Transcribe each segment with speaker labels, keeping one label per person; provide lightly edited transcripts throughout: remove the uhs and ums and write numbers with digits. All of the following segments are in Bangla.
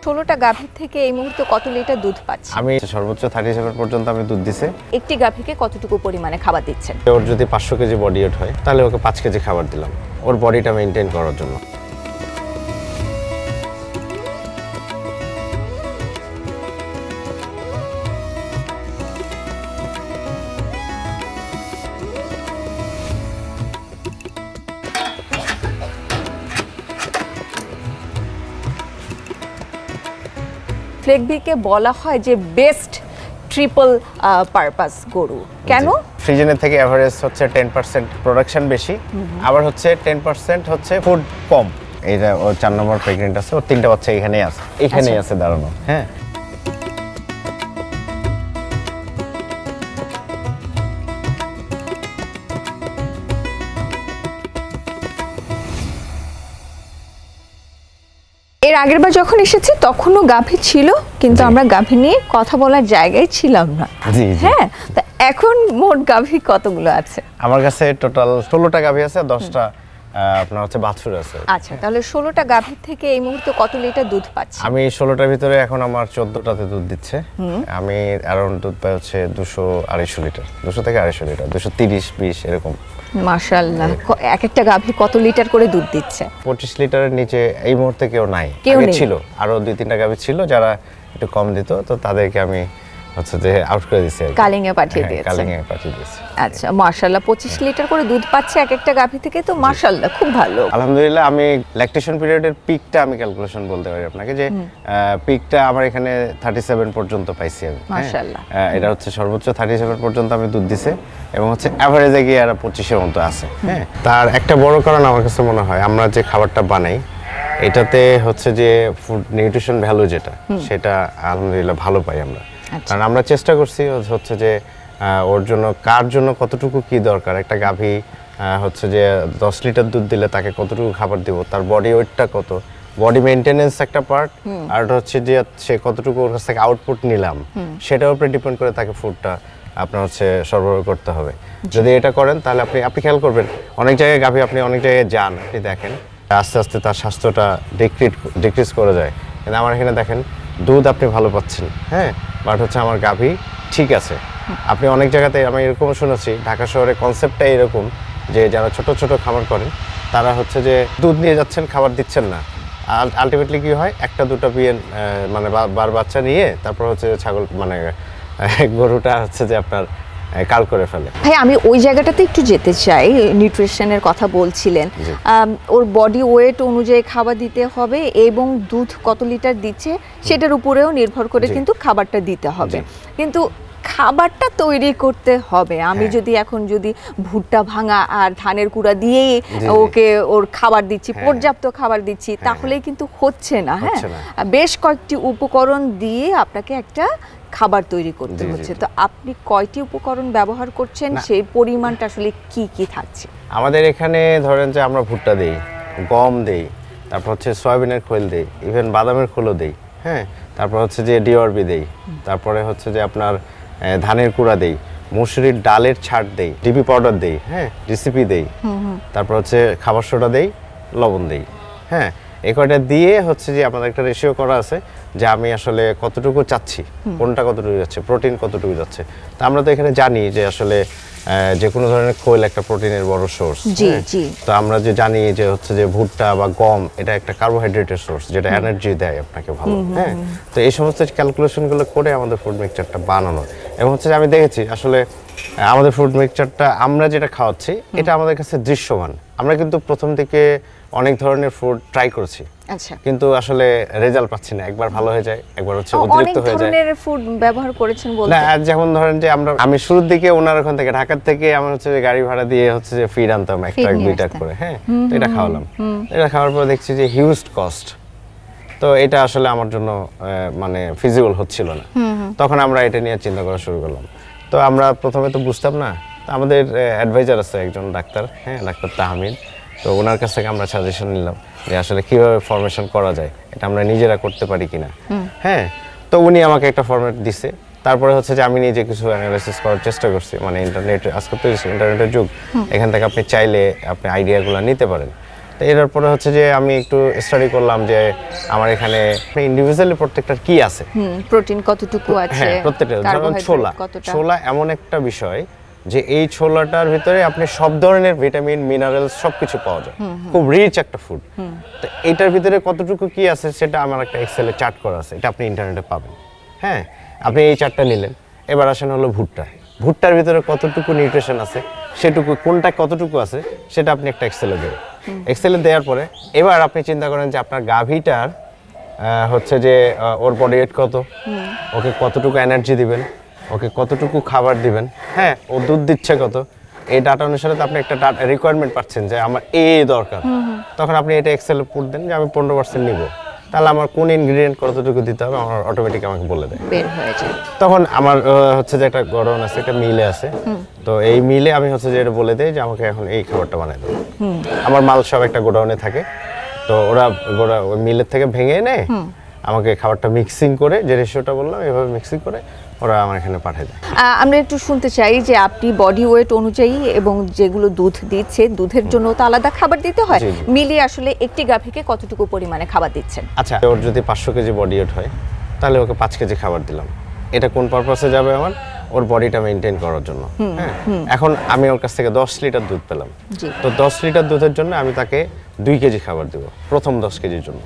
Speaker 1: 16টা গাভী থেকে এই মুহূর্তে কত লিটার দুধ পাচ্ছেন?
Speaker 2: আমি সর্বোচ্চ 37 পর্যন্ত আমি দুধ দিছি।
Speaker 1: একটি গাভীকে কতটুকু পরিমাণে খাবার দিচ্ছেন?
Speaker 2: ওর যদি 500 কেজি বডি ওয়েট হয় তাহলে ওকে 5 কেজি খাবার দিলাম ওর বডিটা মেইনটেইন করার জন্য।
Speaker 1: ফ্লেগবিকে বলা হয় যে বেস্ট ট্রিপল পারপাস গরু, কেন?
Speaker 2: ফ্রিজিয়ানের থেকে এভারেজ হচ্ছে 10% প্রোডাকশন বেশি, আবার হচ্ছে 10% হচ্ছে ফুড কম। এইটা ওর 4 নম্বর প্রেগন্যান্ট আছে, ওর 3টা বাচ্চা এখানেই আছে দাঁড়ানো। হ্যাঁ,
Speaker 1: এর আগের বার যখন এসেছি তখনও গাভী ছিল, কিন্তু আমরা গাভী নিয়ে কথা বলার জায়গায় ছিলাম না। হ্যাঁ, তা এখন মোট গাভী কতগুলো আছে?
Speaker 2: আমার কাছে টোটাল 16টা গাভী আছে, 10টা আপনার হচ্ছে বাছুর আছে।
Speaker 1: আচ্ছা, তাহলে 16টা গাভী থেকে এই মুহূর্তে কত লিটার দুধ পাচ্ছেন?
Speaker 2: আমি 16টার ভিতরে এখন আমার 14টাতে দুধ দিচ্ছে। আমি অ্যারাউন্ড দুধ পাই হচ্ছে 200-250 লিটার, 200 থেকে 250 লিটার, 230-20 এরকম।
Speaker 1: মাশাআল্লাহ, এক একটা গাভী কত লিটার করে দুধ দিচ্ছে?
Speaker 2: 25 লিটারের নিচে এই মুহূর্তে কেউ নাই। ছিল আরো 2-3টা গাভী ছিল যারা একটু কম দিত, তো তাদেরকে আমি হচ্ছে যে আউট করে দিয়েছি,
Speaker 1: কালিংয়ে পাঠিয়ে দিয়েছি। আচ্ছা, মাশাআল্লাহ, 25 লিটার করে দুধ পাচ্ছে এক একটা গাভী থেকে, তো মাশাআল্লাহ খুব ভালো।
Speaker 2: আলহামদুলিল্লাহ। আমি ল্যাকটেশন পিরিয়ডের পিকটা আমি ক্যালকুলেশন বলতে পারি আপনাকে, যে পিকটা আমার এখানে 37 পর্যন্ত পাইছি আমি।
Speaker 1: মাশাআল্লাহ,
Speaker 2: এটা হচ্ছে সর্বোচ্চ 37 পর্যন্ত আমি দুধ দিছে, এবং হচ্ছে এভারেজে গিয়ে আর 25-এর মতো আছে। হ্যাঁ, তার একটা বড় কারণ আমার কাছে মনে হয় আমরা যে খাবারটা বানাই এটাতে হচ্ছে যে ফুড নিউট্রিশন ভ্যালু যেটা, সেটা আলহামদুলিল্লাহ ভালো পাই আমরা। কারণ আমরা চেষ্টা করছি হচ্ছে যে ওর জন্য কার জন্য কতটুকু কি দরকার, একটা গাভী হচ্ছে যে 10 লিটার দুধ দিলে তাকে কতটুকু খাবার দিব, তার বডি ওয়েটটা কত, বডি মেইনটেনেন্স একটা পার্ট, আর হচ্ছে যে সে কতটুকু ওর কাছ থেকে আউটপুট নিলাম সেটার উপরে ডিপেন্ড করে তাকে ফুডটা আপনার হচ্ছে সরবরাহ করতে হবে। যদি এটা করেন তাহলে আপনি খেয়াল করবেন অনেক জায়গায় গাভী আপনি অনেক জায়গায় যান, আপনি দেখেন আস্তে আস্তে তার স্বাস্থ্যটা ডিক্রিজ করে যায়। কিন্তু আমার এখানে দেখেন দুধ আপনি ভালো পাচ্ছেন, হ্যাঁ, বাট হচ্ছে আমার গাভী ঠিক আছে। আপনি অনেক জায়গাতে আমি এরকম শুনেছি, ঢাকা শহরে কনসেপ্টটা এরকম যে যারা ছোট ছোট খামার করেন তারা হচ্ছে যে দুধ নিয়ে যাচ্ছেন, খাবার দিচ্ছেন না, আলটিমেটলি কি হয়, একটা দুটো বিয়ে মানে বার বাচ্চা নিয়ে তারপর হচ্ছে ছাগল মানে গরুটা হচ্ছে যে আপনার কাল করে ফেলে।
Speaker 1: ভাই, আমি ওই জায়গাটাতে একটু যেতে চাই। নিউট্রিশনের কথা বলছিলেন, ওর বডি ওয়েট অনুযায়ী খাবার দিতে হবে এবং দুধ কত লিটার দিচ্ছে সেটার উপরেও নির্ভর করে কিন্তু খাবারটা দিতে হবে। কিন্তু খাবারটা তৈরি করতে হবে। আমি যদি এখন ভুট্টা ভাঙা আর ধানের কুড়া দিয়েই ওকে ওর খাবার দিচ্ছি, পর্যাপ্ত খাবার দিচ্ছি, তাহলেই কিন্তু হচ্ছে না। হ্যাঁ, বেশ কয়েকটি উপকরণ দিয়ে আপনাকে একটা খাবার তৈরি করতে হচ্ছে। তো আপনি কয়টি উপকরণ ব্যবহার করছেন, সেই পরিমাণটা আসলে কি কি থাকছে?
Speaker 2: আমাদের এখানে ধরেন যে আমরা ভুট্টা দেই, গম দেই, তারপর হচ্ছে সয়াবিনের খোল দেই, ইভেন বাদামের খোলও দেই। হ্যাঁ, তারপর হচ্ছে যে ডিওরবি দেই, তারপরে হচ্ছে যে আপনার ধানের কুড়া দেই, মুসুরির ডালের ছাট দেই, ডিপি পাউডার দেই, হ্যাঁ, রেসিপি দেই, তারপর হচ্ছে খাবার সোডা দেই, লবণ দেই। হ্যাঁ, এই কয়টা দিয়ে হচ্ছে যে আমাদের একটা রেশিও করা আছে যে আমি আসলে কতটুকু চাচ্ছি, কোনটা কতটুকু যাচ্ছে, প্রোটিন কতটুকু যাচ্ছে। তা আমরা তো এখানে জানি যে আসলে যে কোনো ধরনের খোল একটা প্রোটিনের বড় সোর্স। তো আমরা যে জানি যে হচ্ছে যে ভুট্টা বা গম এটা একটা কার্বোহাইড্রেটের সোর্স, যেটা এনার্জি দেয় আপনাকে ভালো। হ্যাঁ, তো এই সমস্ত ক্যালকুলেশনগুলো করে আমাদের ফুড মিক্সচারটা বানানো। এবং হচ্ছে যে আমি দেখেছি আসলে আমাদের ফুড মিক্সচারটা আমরা যেটা খাওয়াচ্ছি এটা আমাদের কাছে দৃশ্যমান। আমরা কিন্তু প্রথম থেকে অনেক ধরনের ফুড ট্রাই করেছি, কিন্তু আসলে রেজাল্ট পাচ্ছি না। একবার ভালো হয়ে যায়, একবার হচ্ছে অতিরিক্ত হয়ে যায়।
Speaker 1: অনেক ধরনের ফুড ব্যবহার করেছেন বলতে?
Speaker 2: না, যেমন ধরেন যে আমি শুরুর দিকে ওনার ওখান থেকে ঢাকা থেকে আমার হচ্ছে যে গাড়ি ভাড়া দিয়ে হচ্ছে যে ফিড আনতাম, এক ট্রাক 2 ট্রাক করে। হ্যাঁ, তো এটা খাওয়ালাম। এটা খাওয়ার পর দেখছি যে হিউজ কস্ট, তো এটা আসলে আমার জন্য মানে ফিজিবল হচ্ছিল না। তখন আমরা এটা নিয়ে চিন্তা করা শুরু করলাম। তো আমরা প্রথমে তো বুঝতাম না, আমাদের অ্যাডভাইজার আছে একজন ডাক্তার, হ্যাঁ, ডাক্তার তাহমিদ, তো ওনার কাছ থেকে আমরা সাজেশন নিলাম যে আসলে কিভাবে ফরমেশন করা যায়, এটা আমরা নিজেরা করতে পারি কিনা। হ্যাঁ, তো উনি আমাকে একটা ফরম্যাট দিছে। তারপরে হচ্ছে যে আমি নিজে কিছু অ্যানালাইসিস করার চেষ্টা করছি, মানে ইন্টারনেটে, আজকে তো ইন্টারনেটের যুগ, এখান থেকে আপনি চাইলে আপনি আইডিয়াগুলো নিতে পারেন। তো এর পরে হচ্ছে যে আমি একটু স্টাডি করলাম যে আমার এখানে ইন্ডিভিজুয়ালি প্রত্যেকটার কি আছে,
Speaker 1: প্রোটিন কতটুকু আছে,
Speaker 2: হ্যাঁ প্রত্যেকটা। যেমন ছোলা এমন একটা বিষয় যে এই ছোলাটার ভিতরে আপনি সব ধরনের ভিটামিন মিনারেলস সবকিছু পাওয়া যায়, খুব রিচ একটা ফুড। তো এটার ভিতরে কতটুকু কি আছে সেটা আমার একটা এক্সেলে চার্ট করা আছে, এটা আপনি ইন্টারনেটে পাবেন। হ্যাঁ, আপনি এই চার্টটা নিলেন। এবার আসেন হলো ভুট্টার ভিতরে কতটুকু নিউট্রিশন আছে, সেটুকু কোনটা কতটুকু আছে সেটা আপনি একটা এক্সেলে দেবেন। এক্সেলে দেওয়ার পরে এবার আপনি চিন্তা করেন যে আপনার গাভীটার হচ্ছে যে ওর বডি ওয়েট কত, ওকে কতটুকু এনার্জি দিবেন, ওকে কতটুকু খাবার দিবেন, হ্যাঁ ও দুধ দিচ্ছে কত, এই ডাটা অনুসারে তো আপনি একটা রিকোয়ারমেন্ট পাচ্ছেন যে আমার এই দরকার। তখন আপনি এটা এক্সেলে পুট দেন যে আমি 15% নিব, তাহলে আমার কোন ইনগ্রেডিয়েন্ট কতটুকু দিতে হবে আমার অটোমেটিক আমাকে বলে দেয়, বের হয়ে যায়। তখন আমার হচ্ছে যে একটা গোডাউন আছে, একটা মিলে আছে, তো এই মিলে আমি হচ্ছে যে এটা বলে দেই যে আমাকে এখন এই খাবারটা বানাই দেবো। আমার মাল সব একটা গোডাউনে থাকে, তো ওরা ওই মিলের থেকে ভেঙে এনে আমাকে খাবারটা মিক্সিং করে, যে রেশিওটা বললাম এভাবে মিক্সিং করে ওরা আমার এখানে পাঠিয়ে দেয়।
Speaker 1: আমরা একটু শুনতে চাই যে আপনি বডি ওয়েট অনুযায়ী এবং যেগুলো দুধ দিচ্ছে দুধের জন্য তো আলাদা খাবার দিতে হয়, মিলিয়ে আসলে একটি গাভীকে কতটুকু পরিমাণে খাবার দিচ্ছেন?
Speaker 2: আচ্ছা, ওর যদি 500 কেজি বডি ওয়েট হয় তাহলে ওকে 5 কেজি খাবার দিলাম। এটা কোন পারপাসে যাবে? আমার ওর বডিটা মেনটেন করার জন্য। হ্যাঁ, এখন আমি ওর কাছ থেকে 10 লিটার দুধ পেলাম, তো 10 লিটার দুধের জন্য আমি তাকে 2 কেজি খাবার দেব প্রথম 10 কেজির জন্য।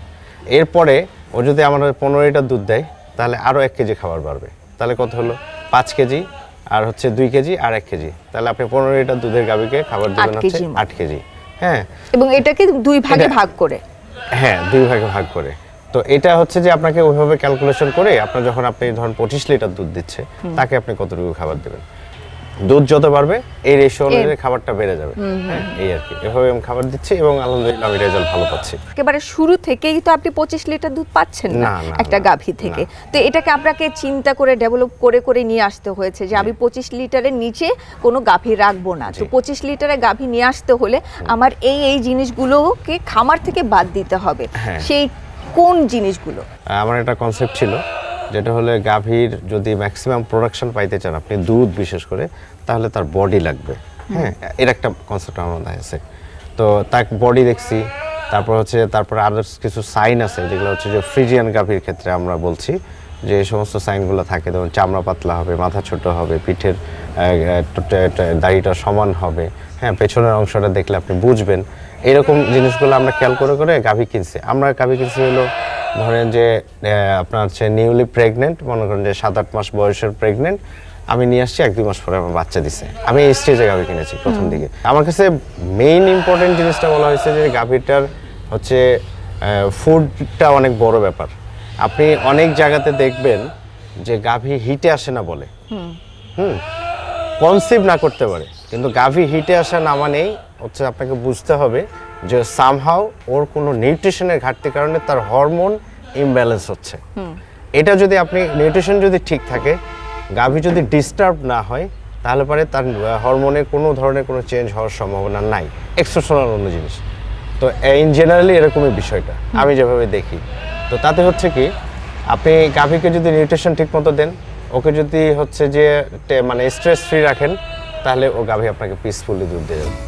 Speaker 2: এরপরে ও যদি আমার 15 লিটার দুধ দেয় তাহলে আরও 1 কেজি খাবার বাড়বে, তাহলে কত হলো? 5 কেজি আর হচ্ছে 2 কেজি আর 1 কেজি, তাহলে আপনি 15 লিটার দুধের গাভীকে খাবার দেবেন হচ্ছে 8 কেজি। হ্যাঁ,
Speaker 1: এবং এটাকে 2 ভাগে ভাগ করে,
Speaker 2: হ্যাঁ 2 ভাগে ভাগ করে। তো এটা হচ্ছে যে আপনাকে ওইভাবে ক্যালকুলেশন করে আপনার যখন আপনি ধরুন 25 লিটার দুধ দিচ্ছে তাকে আপনি কতটুকু খাবার দেবেন, দুধ যত বাড়বে এই রেশিও অনুযায়ী খাবারটা বেড়ে যাবে। হ্যাঁ, এই আর কি, এভাবে আমি খাবার দিচ্ছি এবং আলহামদুলিল্লাহ আমি রেজাল্ট ভালো পাচ্ছি।
Speaker 1: একেবারে শুরু থেকেই তো আপনি 25 লিটার দুধ পাচ্ছেন না একটা গাভী থেকে, তো এটাকে আপনাকে চিন্তা করে ডেভেলপ করে করে নিয়ে আসতে হয়েছে যে আমি 25 লিটারের নিচে কোনো গাভী রাখবো না। তো 25 লিটারের গাভী নিয়ে আসতে হলে আমার এই জিনিসগুলোকে খামার থেকে বাদ দিতে হবে। সেই কোন জিনিসগুলো?
Speaker 2: আমার একটা কনসেপ্ট ছিল যেটা হলো গাভীর যদি ম্যাক্সিমাম প্রোডাকশন পাইতে চান আপনি দুধ বিশেষ করে, তাহলে তার বডি লাগবে। হ্যাঁ, এর একটা কনসেপ্ট আমার মধ্যে আছে। তো তার বডি দেখছি, তারপর আদার্স কিছু সাইন আছে যেগুলো হচ্ছে যে ফ্রিজিয়ান গাভীর ক্ষেত্রে আমরা বলছি যে এই সমস্ত সাইনগুলো থাকে, যেমন চামড়া পাতলা হবে, মাথা ছোট হবে, পিঠের দাড়িটা সমান হবে, হ্যাঁ পেছনের অংশটা দেখলে আপনি বুঝবেন। এরকম জিনিসগুলো আমরা খেয়াল করে করে গাভী কিনছি। আমরা গাভী কিনছি হলো ধরেন যে আপনার হচ্ছে নিউলি প্রেগনেন্ট, মনে করেন যে 7-8 মাস বয়সের প্রেগনেন্ট, আমি নিয়ে আসছি 1-2 মাস পরে আমার বাচ্চা দিছে, আমি এই স্টেজে গাভী কিনেছি প্রথম দিকে। আমার কাছে মেইন ইম্পর্টেন্ট জিনিসটা বলা হয়েছে যে গাভীটার হচ্ছে ফুডটা অনেক বড় ব্যাপার। আপনি অনেক জায়গাতে দেখবেন যে গাভী হিটে আসে না বলে, কনসিভ না করতে পারে, কিন্তু গাভী হিটে আসা না মানেই হচ্ছে আপনাকে বুঝতে হবে যে সামহাউ ওর কোনো নিউট্রিশনের ঘাটতির কারণে তার হরমোন ইমব্যালেন্স হচ্ছে। এটা যদি আপনি নিউট্রিশন যদি ঠিক থাকে, গাভী যদি ডিস্টার্ব না হয়, তাহলে পরে তার হরমোনের কোনো ধরনের কোনো চেঞ্জ হওয়ার সম্ভাবনা নাই, এক্সেপশনাল অন্য জিনিস। তো ইন জেনারেলি এরকমই বিষয়টা আমি যেভাবে দেখি। তো তাতে হচ্ছে কি আপনি গাভীকে যদি নিউট্রিশন ঠিক মতো দেন, ওকে যদি হচ্ছে যে মানে স্ট্রেস ফ্রি রাখেন, তাহলে ও গাভী আপনাকে পিসফুলি দুধ দিয়ে যাবে।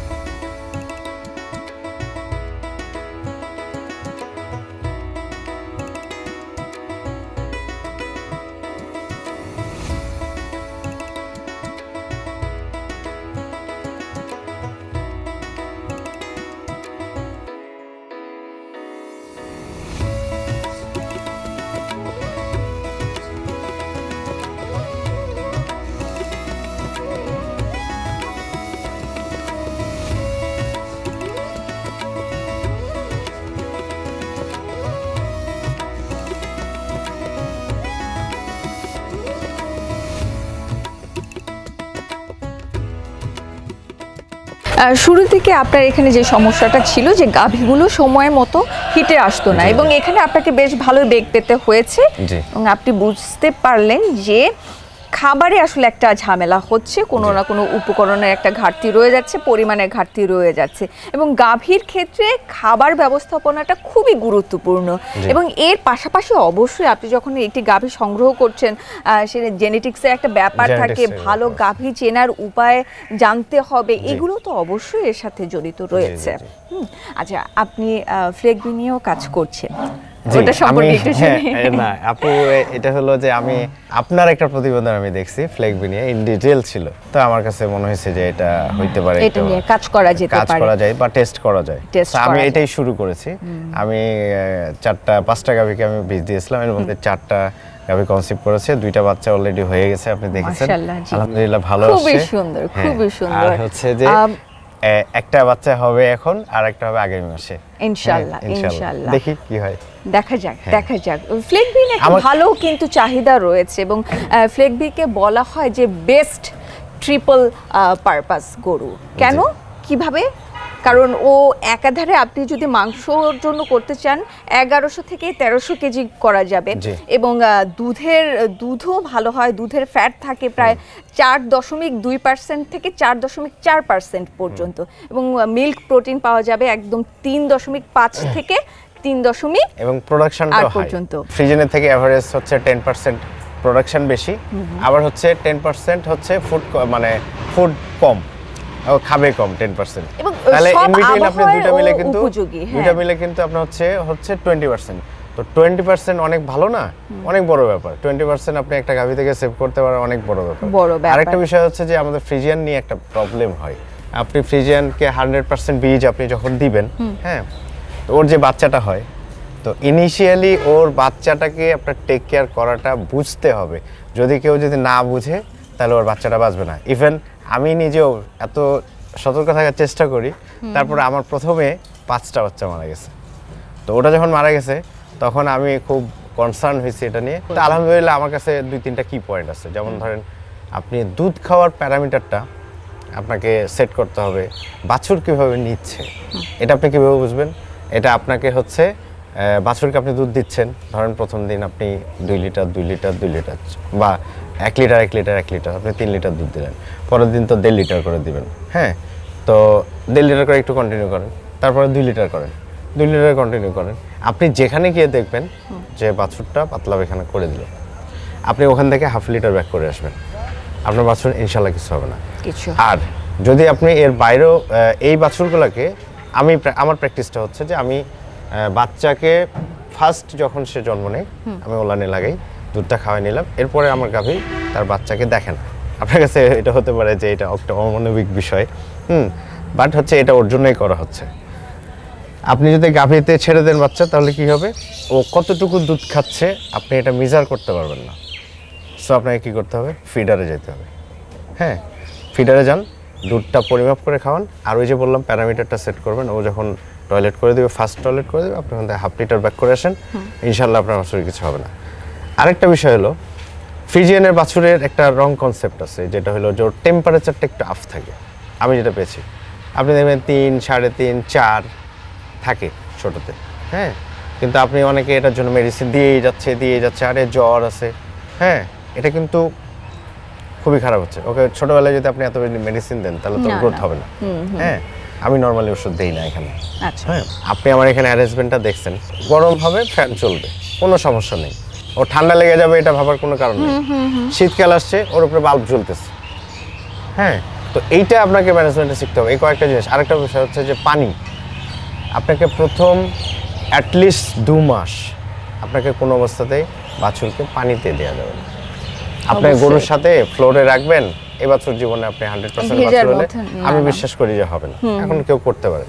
Speaker 1: শুরু থেকে আপনার এখানে যে সমস্যাটা ছিল যে গাভীগুলো সময় মতো হিটে আসতো না, এবং এখানে আপনাকে বেশ ভালো বেগ পেতে হয়েছে এবং আপনি বুঝতে পারলেন যে খাবারে আসলে একটা ঝামেলা হচ্ছে, কোনো না কোনো উপকরণের একটা ঘাটতি রয়ে যাচ্ছে, পরিমাণের ঘাটতি রয়ে যাচ্ছে, এবং গাভীর ক্ষেত্রে খাবার ব্যবস্থাপনাটা খুবই গুরুত্বপূর্ণ। এবং এর পাশাপাশি অবশ্যই আপনি যখন একটি গাভী সংগ্রহ করছেন, সে জেনেটিক্সের একটা ব্যাপার থাকে, ভালো গাভী চেনার উপায় জানতে হবে, এগুলো তো অবশ্যই এর সাথে জড়িত রয়েছে। আচ্ছা, আপনি ফ্লেগবি নিয়েও কাজ করছেন, ওটা সম্পর্কে একটু শুনি।
Speaker 2: না আপু, এটা হলো যে আমি আপনার একটা প্রতিবেদন আমি দেখছি ফ্লেগবি নিয়ে, ইন ডিটেইল ছিল, তো আমার কাছে মনে হয়েছে যে এটা হইতে পারে,
Speaker 1: এটা নিয়ে কাজ করা যেতে পারে,
Speaker 2: কাজ করা যায় বা টেস্ট করা যায়। আমি এটাই শুরু করেছি। আমি 5টা গাভীকে আমি বীজ দিয়েছিলাম, এর মধ্যে 4টা গাভী কনসিভ করেছে, 2টা বাচ্চা অলরেডি হয়ে গেছে, আপনি দেখেছেন, আলহামদুলিল্লাহ ভালো আছে,
Speaker 1: খুবই সুন্দর, খুবই সুন্দর।
Speaker 2: আর হচ্ছে যে একটা বাচ্চা হবে এখন, আর একটা হবে আগামী মাসে
Speaker 1: ইনশাআল্লাহ। ইনশাআল্লাহ
Speaker 2: দেখি কি হয়,
Speaker 1: দেখা যাক, দেখা যাক। ফ্লেগবির একটা ভালো কিন্তু চাহিদা রয়েছে, এবং ফ্লেগবিকে বলা হয় যে বেস্ট ট্রিপল পারপাস গরু। কেন, কিভাবে? কারণ ও একাধারে আপনি যদি মাংসর জন্য করতে চান 1100 থেকে 1300 কেজি করা যাবে, এবং দুধও ভালো হয়, দুধের ফ্যাট থাকে প্রায় 4.2% থেকে 4.4% পর্যন্ত, এবং মিল্ক প্রোটিন পাওয়া যাবে একদম 3.5 থেকে 3.
Speaker 2: এবং প্রোডাকশনটাও হাই পর্যন্ত। ফ্রিজিয়ানের থেকে এভারেজ হচ্ছে 10% প্রোডাকশন বেশি, আবার হচ্ছে 10% হচ্ছে ফুড কম, খাবে কম 10%। তাহলে ইন বিটুইন আপনি দুটো মিলে কিন্তু আপনার হচ্ছে 20%। তো 20% অনেক ভালো না, অনেক বড় ব্যাপার। 20% আপনি একটা গাভী থেকে সেভ করতে পারেন, অনেক বড় ব্যাপার। আরেকটা বিষয় হচ্ছে যে আমাদের ফ্রিজিয়ান নিয়ে একটা প্রবলেম হয়। আপনি ফ্রিজিয়ানকে 100% বীজ আপনি যখন দিবেন, হ্যাঁ, তো ওর যে বাচ্চাটা হয়, তো ইনিশিয়ালি ওর বাচ্চাটাকে আপনার টেক কেয়ার করাটা বুঝতে হবে। যদি কেউ না বুঝে, তাহলে ওর বাচ্চাটা বাঁচবে না। ইভেন আমি নিজেও এত সতর্ক থাকার চেষ্টা করি, তারপরে আমার প্রথমে 5টা বাচ্চা মারা গেছে। তো ওটা যখন মারা গেছে, তখন আমি খুব কনসার্ন হয়েছি এটা নিয়ে। তো আলহামদুলিল্লাহ আমার কাছে 2-3টা কি পয়েন্ট আছে। যেমন ধরেন, আপনি দুধ খাওয়ার প্যারামিটারটা আপনাকে সেট করতে হবে। বাছুর কীভাবে নিচ্ছে এটা আপনি কীভাবে বুঝবেন? এটা আপনাকে হচ্ছে বাছুরকে আপনি দুধ দিচ্ছেন, ধরেন প্রথম দিন আপনি 2 লিটার বা 1 লিটার আপনি 3 লিটার দুধ দিলেন, পরের দিন তো 1.5 লিটার করে দিবেন। হ্যাঁ, তো 1.5 লিটার করে একটু কন্টিনিউ করেন, তারপরে 2 লিটার করেন, 2 লিটার কন্টিনিউ করেন। আপনি যেখানে গিয়ে দেখবেন যে বাছুরটা পাতলা পায়খানা করে দিল, আপনি ওখান থেকে 1/2 লিটার ব্যাক করে আসবেন, আপনার বাছুর ইনশাল্লাহ কিছু হবে না। আর যদি আপনি এর বাইরেও এই বাছুরগুলোকে, আমার প্র্যাকটিসটা হচ্ছে যে আমি বাচ্চাকে ফার্স্ট যখন সে জন্ম নেয়, আমি ওলানে লাগাই, দুধটা খাওয়াই নিলাম, এরপরে আমার গাভী তার বাচ্চাকে দেখে না। আপনার কাছে এটা হতে পারে যে এটা একটা অমানবিক বিষয়, বাট হচ্ছে এটা ওর জন্যই করা হচ্ছে। আপনি যদি গাভীতে ছেড়ে দেন বাচ্চা, তাহলে কি হবে, ও কতটুকু দুধ খাচ্ছে আপনি এটা মেজার করতে পারবেন না। সো আপনাকে কী করতে হবে, ফিডারে যেতে হবে। হ্যাঁ, ফিডারে যান, দুধটা পরিমাপ করে খাওয়ান, আর ওই যে বললাম প্যারামিটারটা সেট করবেন। ও যখন টয়লেট করে দেবে, ফার্স্ট টয়লেট করে দেবে, আপনি ওখান থেকে 1/2 লিটার ব্যাক করে আসেন, ইনশাল্লাহ আপনার বাছুরের কিছু হবে না। আরেকটা বিষয় হলো, ফ্রিজিয়ানের বাছুরের একটা রং কনসেপ্ট আছে, যেটা হলো যে ওর টেম্পারেচারটা একটু আফ থাকে। আমি যেটা পেয়েছি, আপনি দেখবেন 3, 3.5, 4 থাকে ছোটোতে, হ্যাঁ, কিন্তু আপনি অনেকে এটার জন্য মেডিসিন দিয়েই যাচ্ছে, আরে জ্বর আছে, হ্যাঁ, এটা কিন্তু খুবই খারাপ হচ্ছে। ওকে ছোটোবেলায় যদি আপনি এত মেডিসিন দেন, তাহলে তো গ্রোথ হবে না। হ্যাঁ, আমি নর্মালি ওষুধ দেই না এখানে। হ্যাঁ, আপনি আমার এখানে অ্যারেঞ্জমেন্টটা দেখছেন, গরম হবে, ফ্যান চলবে, কোনো সমস্যা নেই। ও ঠান্ডা লেগে যাবে এটা ভাবার কোনো কারণ নেই। শীতকাল আসছে, ওর উপরে বাল্ব জ্বলতেছে। হ্যাঁ, তো এইটা আপনাকে ম্যানেজমেন্টে শিখতে হবে, এই কয়েকটা জিনিস। আরেকটা বিষয় হচ্ছে যে পানি, আপনাকে প্রথম অ্যাটলিস্ট 2 মাস আপনাকে কোনো অবস্থাতেই বাছুরকে পানিতে দেওয়া যাবে না। আপনার গরুর সাথে ফ্লোরে রাখবেন, এই বাছুর জীবনে আপনি 100% বাছুর হলে আমি বিশ্বাস করি যে হবে না। এখন কেউ করতে পারে।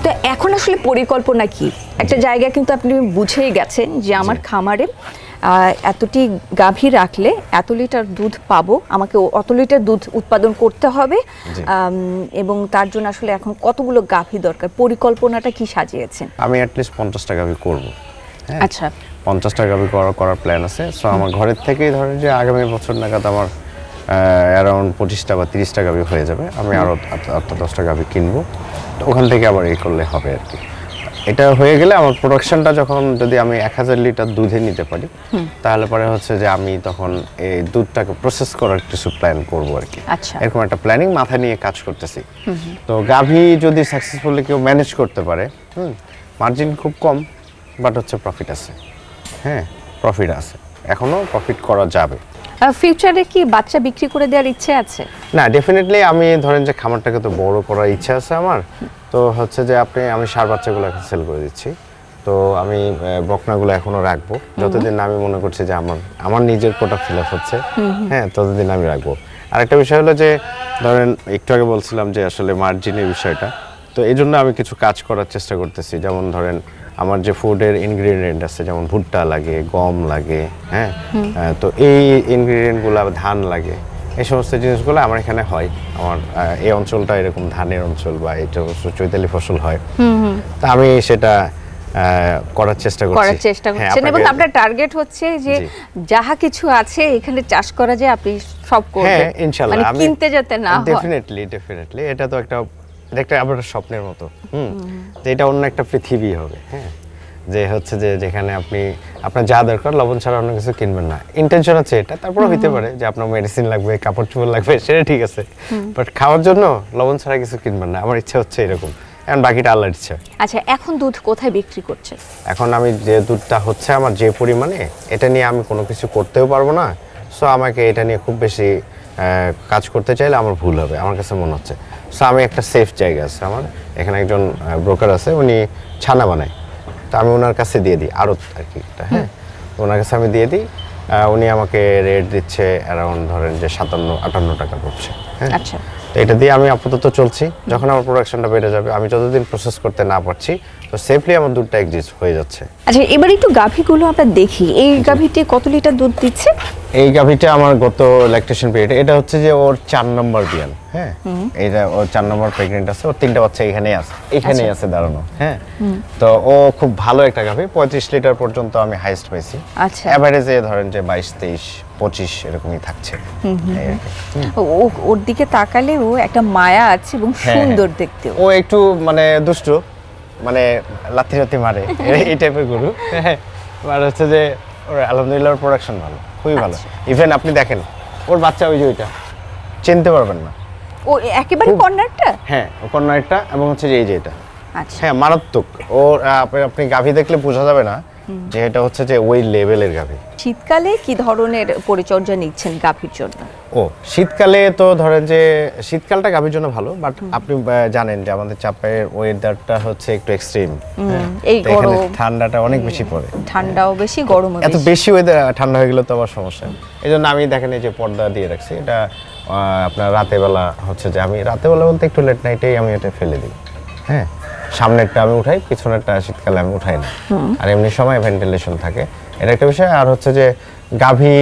Speaker 1: তো এখন আসলে পরিকল্পনা কি? একটা জায়গা কিন্তু আপনি বুঝেই গেছেন যে আমার খামারে এতটি গাভী রাখলে এত লিটার দুধ পাবো, আমাকে অত লিটার দুধ উৎপাদন করতে হবে, এবং তার জন্য আসলে এখন কতগুলো গাভী দরকার, পরিকল্পনাটা কি সাজিয়েছেন?
Speaker 2: আমি অ্যাটলিস্ট 50টা গাভী করব। হ্যাঁ
Speaker 1: আচ্ছা
Speaker 2: 50টা গাভী করার প্ল্যান আছে। সো আমার ঘরের থেকেই ধরেন যে আগামী বছর নাগাদ আমার অ্যারাউন্ড 25টা বা 30টা গাভী হয়ে যাবে। আমি আরও 8-10টা গাভী কিনবো, তো ওখান থেকে আবার এই করলে হবে আর কি। এটা হয়ে গেলে আমার প্রোডাকশনটা যখন যদি আমি 1000 লিটার দুধে নিতে পারি, তাহলে পরে হচ্ছে যে আমি তখন এই দুধটাকে প্রসেস করার কিছু প্ল্যান করবো আর কি।
Speaker 1: আচ্ছা
Speaker 2: এরকম একটা প্ল্যানিং মাথায় নিয়ে কাজ করতেছি। তো গাভী যদি সাকসেসফুলি কেউ ম্যানেজ করতে পারে, মার্জিন খুব কম, বাট হচ্ছে প্রফিট আছে। হ্যাঁ প্রফিট আছে, এখনো প্রফিট করা যাবে।
Speaker 1: ফিউচারে কি বাচ্চা বিক্রি করে দেওয়ার ইচ্ছে আছে?
Speaker 2: না, ডেফিনেটলি আমি ধরেন যে খামারটাকে তো বড় করার ইচ্ছা আছে আমার। তো হচ্ছে যে আমি ষাঁড় বাচ্চাগুলো এখন সেল করে দিচ্ছি। তো আমি বকনাগুলো এখনো রাখবো যতদিন না আমি মনে করছি যে আমার নিজের কোটা ফিল আপ হচ্ছে, হ্যাঁ ততদিন আমি রাখবো। আরেকটা বিষয় হলো যে ধরেন একটু আগে বলছিলাম যে আসলে মার্জিনের বিষয়টা, তো এই জন্য আমি কিছু কাজ করার চেষ্টা করতেছি। যেমন ধরেন আমার যে ফুডের ইনগ্রিডিয়েন্ট আছে, যেমন ভুট্টা লাগে, গম লাগে, হ্যাঁ তো এই ইনগ্রিডিয়েন্টগুলো, ধান লাগে, এই সমস্ত জিনিসগুলো আমার এখানে হয়। আমার এই অঞ্চলটা এরকম ধানের অঞ্চল, বা এটা চৈতালি ফসল হয়। তা আমি সেটা করার চেষ্টা
Speaker 1: করছেন এবং আপনার টার্গেট হচ্ছে যে যাহা কিছু আছে এখানে চাষ করা যায় আপনি সব করবেন।
Speaker 2: হ্যাঁ ইনশাআল্লাহ,
Speaker 1: মানে কিনতে যেতে না হয়।
Speaker 2: ডেফিনেটলি এটা তো একটা আমার স্বপ্নের মতো, যে এটা অন্য একটা পৃথিবী হবে। হ্যাঁ যে হচ্ছে যে যেখানে আপনার যা দরকার লবণ ছাড়া অন্য কিছু কিনবেন না। ইন্টেনশন আছে এটা, তারপরে হইতে পারে যে আপনার মেডিসিন লাগবে, কাপড় চোপড় লাগবে, সেটা ঠিক আছে, বাট খাওয়ার জন্য লবণ ছাড়া কিছু কিনবেন না। আমার ইচ্ছা হচ্ছে এরকম, এখন বাকিটা আল্লাহর ইচ্ছা।
Speaker 1: আচ্ছা এখন দুধ কোথায় বিক্রি করছেন?
Speaker 2: এখন আমি যে দুধটা হচ্ছে আমার যে পরিমাণে, এটা নিয়ে আমি কোনো কিছু করতেও পারবো না। সো আমাকে এটা নিয়ে খুব বেশি কাজ করতে চাইলে আমার ভুল হবে আমার কাছে মনে হচ্ছে। সো আমি একটা সেফ জায়গা আছে আমার এখানে, একজন ব্রোকার আছে, উনি ছানা বানায়, তো আমি ওনার কাছে দিয়ে দিই, আড়ত আর কি এটা। হ্যাঁ ওনার কাছে আমি দিয়ে দিই, উনি আমাকে রেট দিচ্ছে অ্যারাউন্ড ধরেন যে 57-58 টাকা পড়ছে। হ্যাঁ
Speaker 1: আচ্ছা
Speaker 2: তো এটা দিয়ে আমি আপাতত চলছি। যখন আমার প্রোডাকশনটা বেড়ে যাবে, আমি যতদিন প্রসেস করতে না পারছি, তো সেফলি আমার দুধটা এক্সিস্ট হয়ে যাচ্ছে।
Speaker 1: আচ্ছা এবার একটু গাভীগুলো আমরা দেখি, এই গাভীটি কত লিটার দুধ দিচ্ছে?
Speaker 2: এই গাভীটা আমার গত ল্যাকটেশন পিরিয়ড, এটা হচ্ছে যে ওর 4 নম্বর বিয়ান। হ্যাঁ এটা ওর 4 নম্বর প্রেগনেন্ট আছে, ওর 3টা বাচ্চা এখানেই আছে দাঁড়ানো। হ্যাঁ তো ও খুব ভালো একটা গাভী, 35 লিটার পর্যন্ত আমি হাইস্ট পাইছি।
Speaker 1: আচ্ছা
Speaker 2: এভারেজে ধরেন যে 22, 23, 25 এরকমই থাকছে।
Speaker 1: ওর দিকে তাকালেও একটা মায়া আছে এবং সুন্দর দেখতে।
Speaker 2: ও একটু মানে দুষ্ট, মানে লাথি মারে এই টাইপের গরু। আর হচ্ছে যে ওর আলহামদুলিল্লাহ প্রোডাকশন ভালো, খুবই ভালো। ইভেন আপনি দেখেন ওর বাচ্চা ওই যে ওইটা চিনতে পারবেন না,
Speaker 1: ও একেবারে কর্নারটা।
Speaker 2: হ্যাঁ ও কর্নারটা, এবং হচ্ছে যে এই যে এটা,
Speaker 1: আচ্ছা
Speaker 2: হ্যাঁ মারাত্মক। ও আপনি গাভী দেখলে বোঝা যাবে না যে এটা হচ্ছে যে ওই লেভেলের গাভী।
Speaker 1: শীতকালে কি ধরনের পরিচর্যা নিচ্ছেন গাভীর জন্য?
Speaker 2: ও শীতকালে তো ধরেন যে শীতকালটা গাভীর জন্য ভালো, বাট আপনি জানেন যে আমাদের চাপের ওয়েদারটা হচ্ছে একটু এক্সট্রিম।
Speaker 1: এই গরম
Speaker 2: ঠান্ডাটা অনেক বেশি পড়ে,
Speaker 1: ঠান্ডাও বেশি গরমও বেশি।
Speaker 2: এত বেশি ওয়েদার ঠান্ডা হয়ে গেলে তো আবার সমস্যা। এই জন্য আমি দেখেন এই যে পর্দা দিয়ে রাখছি, এটা আপনার রাতে বেলা হচ্ছে যে আমি রাতে বেলা বলতে একটু লেট নাইটেই আমি এটা ফেলে দিই। হ্যাঁ সামনেরটা আমি উঠাই, পিছনেরটা শীতকালে আমি উঠাই না। আর এমনি সময় ভেন্টিলেশন থাকে, এটা একটা বিষয়। আর হচ্ছে যে গাভী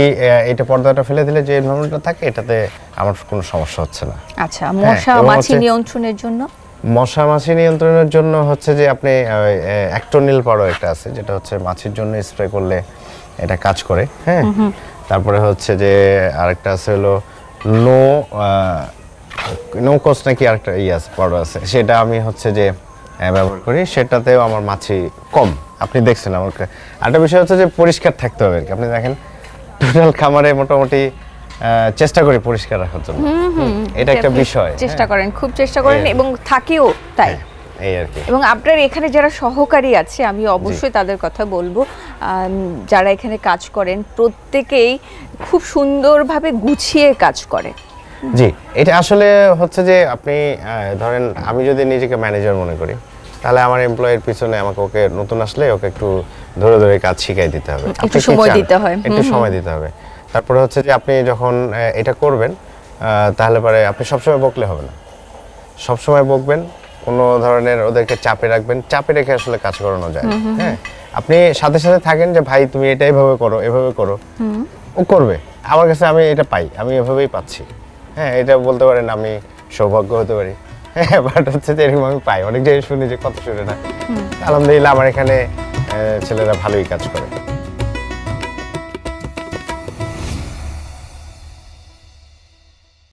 Speaker 2: এটা পর্দাটা ফেলে দিলে যে এনভায়রনমেন্টটা থাকে, এটাতে আমার কোনো সমস্যা হচ্ছে না।
Speaker 1: আচ্ছা মশা মাছি নিয়ন্ত্রণের জন্য?
Speaker 2: মশা মাছি নিয়ন্ত্রণের জন্য হচ্ছে যে আপনি অ্যাক্টোনিল পাউডার একটা আছে, যেটা হচ্ছে মাছির জন্য স্প্রে করলে এটা কাজ করে। হ্যাঁ তারপরে হচ্ছে যে আরেকটা আছে হলো নো কস নাকি আরেকটা পাউডার আছে, সেটা আমি হচ্ছে যে ব্যবহার করি, সেটাতেও আমার মাছি কম। আপনি দেখছেন আমাকে। আরেকটা বিষয় হচ্ছে যে পরিষ্কার থাকতে হবে আর কি। আপনি দেখেন টোটাল খামারে মোটামুটি চেষ্টা করি পরিষ্কার রাখার জন্য, এটা একটা বিষয়।
Speaker 1: চেষ্টা করেন, খুব চেষ্টা করেন এবং থাকেও তাই
Speaker 2: এই আর কি।
Speaker 1: এবং আপনার এখানে যারা সহকারী আছে, আমি অবশ্যই তাদের কথা বলবো, যারা এখানে কাজ করেন প্রত্যেকেই খুব সুন্দরভাবে গুছিয়ে কাজ করে।
Speaker 2: জি এটা আসলে হচ্ছে যে আপনি ধরেন আমি যদি নিজেকে ম্যানেজার মনে করি, তাহলে আমার এমপ্লয়ের পিছনে আমাকে ওকে নতুন আসলে ওকে একটু ধরে ধরে কাজ শিখাই দিতে হবে,
Speaker 1: একটু সময় দিতে হয়,
Speaker 2: একটু সময় দিতে হবে। তারপরে হচ্ছে যে আপনি যখন এটা করবেন, তাহলে পরে আপনি সবসময় বকলে হবে না, সবসময় বকবেন, কোনো ধরনের ওদেরকে চাপে রাখবেন, চাপে রেখে আসলে কাজ করানো যায়। হ্যাঁ আপনি সাথে সাথে থাকেন যে ভাই তুমি এটা এভাবে করো, এভাবে করো, ও করবে। আমার কাছে আমি এটা পাই, আমি এভাবেই পাচ্ছি। হ্যাঁ এটা বলতে পারেন আমি সৌভাগ্য হতে পারি। হ্যাঁ বাট হচ্ছে যে এরকম আমি পাই, অনেক জায়গায় শুনি যে কত শুনে না। আলহামদুলিল্লাহ আমার এখানে ছেলেরা ভালোই কাজ করে।